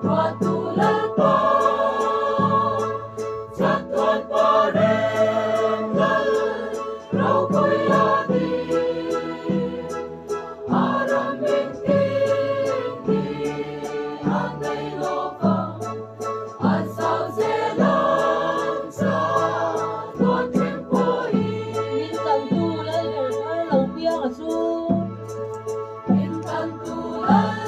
Patuloy po sa tuwan pa rin raw ko'y adik. Maraming tindi ang nailopang at sauselang sa tuwan tempo'y. Bintang tulay berkarlaw piyang aso. Bintang tulay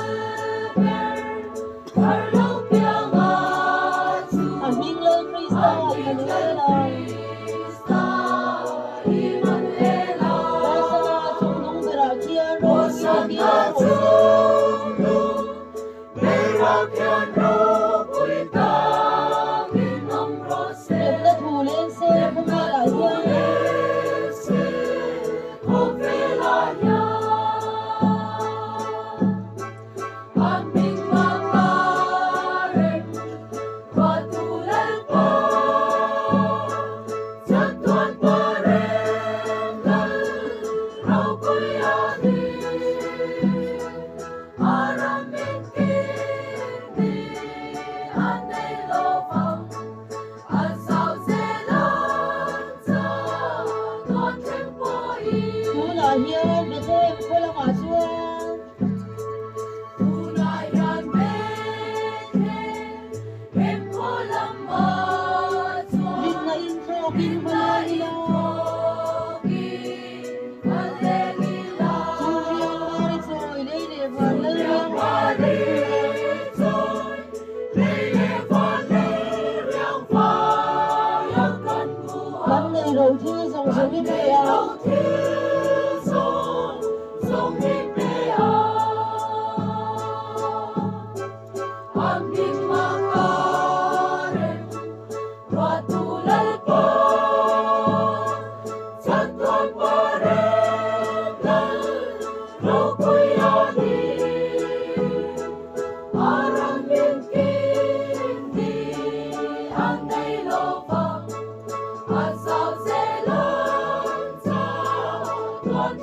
berkarlaw piyang aso. Aming Lord Krista Emanuela. Basa nga sundong berakyan ro Osana sundong berakyan ro kuitangin ang rose. Neblat hulen se pumalaya. Ese Opelaya. Aming makarin patuloy po sa tuwan pa rin raw ko'y adik. Maraming tindi ang nailopang at sauselang sa tuwan tempo'y. Tulahiyan betem pulang asuan. Tunayan beke himpulang matsuan. Linain sa aking balila. Susian marisoy lele valeriang Panay raw tisong sumipaya. Aming makarin patuloy po sa tuwan pa rin raw ko'y adik. Maraming tindi ang nailopang at sauselang sa tuwan